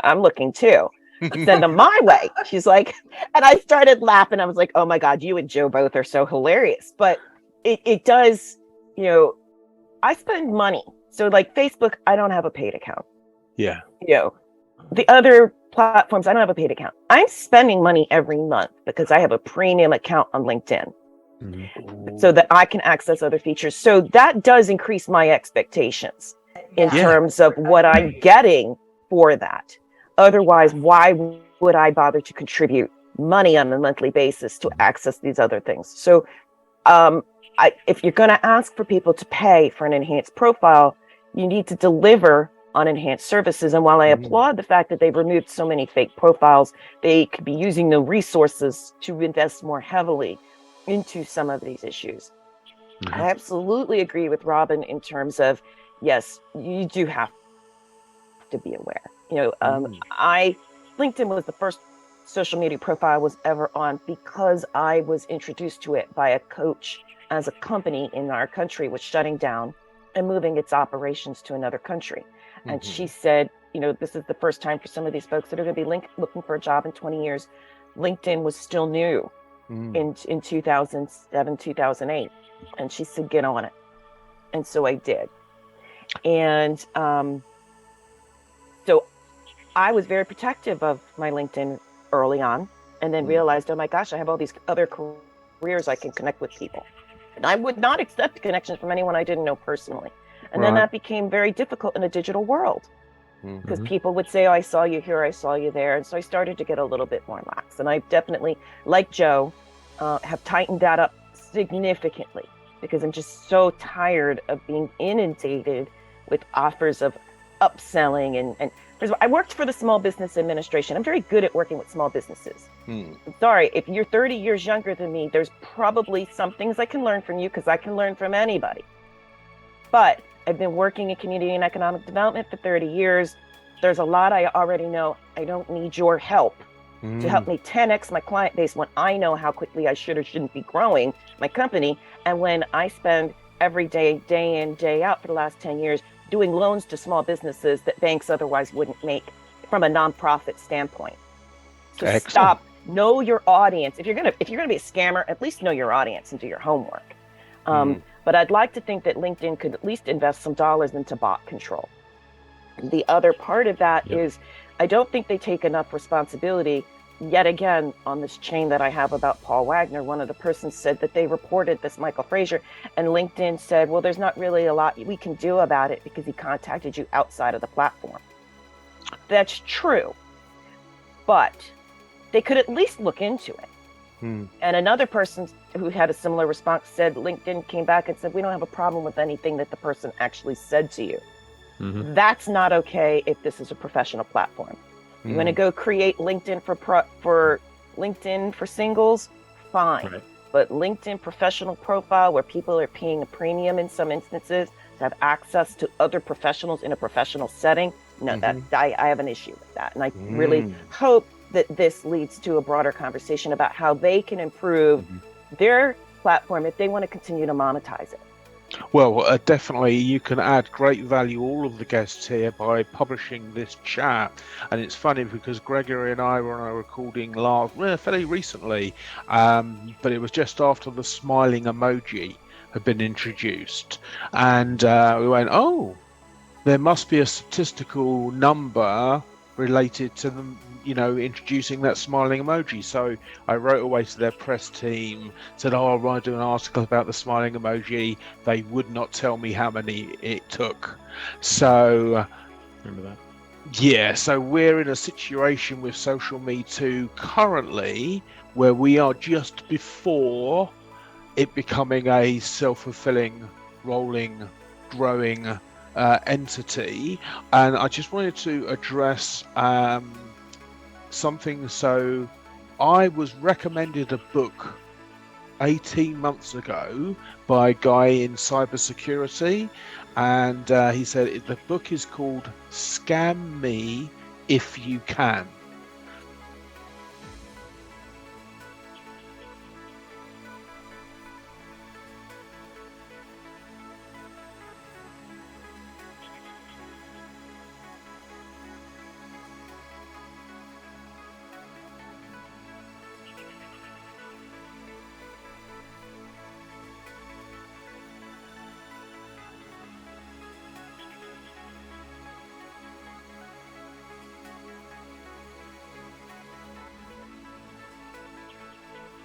I'm looking too. Send them my way. She's like, and I started laughing. I was like, oh my God, you and Joe both are so hilarious. But it does, you know, I spend money. So like Facebook, I don't have a paid account. Yeah. You know, the other platforms, I don't have a paid account. I'm spending money every month because I have a premium account on LinkedIn so that I can access other features. So that does increase my expectations in terms of what I'm getting for that. Otherwise, why would I bother to contribute money on a monthly basis to access these other things? So if you're going to ask for people to pay for an enhanced profile, you need to deliver on enhanced services. And while I applaud the fact that they've removed so many fake profiles, they could be using the resources to invest more heavily into some of these issues. I absolutely agree with Robin in terms of, yes, you do have to be aware. You know, LinkedIn was the first social media profile I was ever on because I was introduced to it by a coach as a company in our country was shutting down and moving its operations to another country. And she said, you know, this is the first time for some of these folks that are going to be looking for a job in 20 years. LinkedIn was still new in 2007, 2008. And she said, get on it. And so I did. And so I was very protective of my LinkedIn early on, and then realized, oh my gosh, I have all these other careers I can connect with people. And I would not accept connections from anyone I didn't know personally. And then that became very difficult in a digital world because people would say, oh, I saw you here, I saw you there. And so I started to get a little bit more lax. And I definitely, like Joe, have tightened that up significantly because I'm just so tired of being inundated with offers of upselling. And I worked for the Small Business Administration. I'm very good at working with small businesses. I'm sorry, if you're 30 years younger than me, there's probably some things I can learn from you because I can learn from anybody. But I've been working in community and economic development for 30 years. There's a lot I already know. I don't need your help to help me 10x my client base when I know how quickly I should or shouldn't be growing my company. And when I spend every day, day in, day out for the last 10 years, doing loans to small businesses that banks otherwise wouldn't make from a nonprofit standpoint. So stop, know your audience. If you're gonna be a scammer, at least know your audience and do your homework. But I'd like to think that LinkedIn could at least invest some dollars into bot control. The other part of that is I don't think they take enough responsibility. Yet again, on this chain that I have about Paul Wagner, one of the persons said that they reported this Michael Frazier, and LinkedIn said, well, there's not really a lot we can do about it because he contacted you outside of the platform. That's true, but they could at least look into it. And another person who had a similar response said LinkedIn came back and said, we don't have a problem with anything that the person actually said to you. That's not okay if this is a professional platform. You want to go create LinkedIn for LinkedIn for singles, fine. But LinkedIn professional profile where people are paying a premium in some instances to have access to other professionals in a professional setting, no, I have an issue with that. And I really hope that this leads to a broader conversation about how they can improve their platform if they want to continue to monetize it. Well, definitely you can add great value, all of the guests here, by publishing this chat. And it's funny because Gregory and I were on a recording fairly recently, but it was just after the smiling emoji had been introduced. And we went, oh, there must be a statistical number related to them, you know, introducing that smiling emoji. So I wrote away to their press team, said, oh, I'll write an article about the smiling emoji. They would not tell me how many it took. So remember that. Yeah, so we're in a situation with SocialMeToo currently where we are just before it becoming a self-fulfilling, rolling, growing entity. And I just wanted to address something. So I was recommended a book 18 months ago by a guy in cybersecurity, and he said the book is called Scam Me If You Can.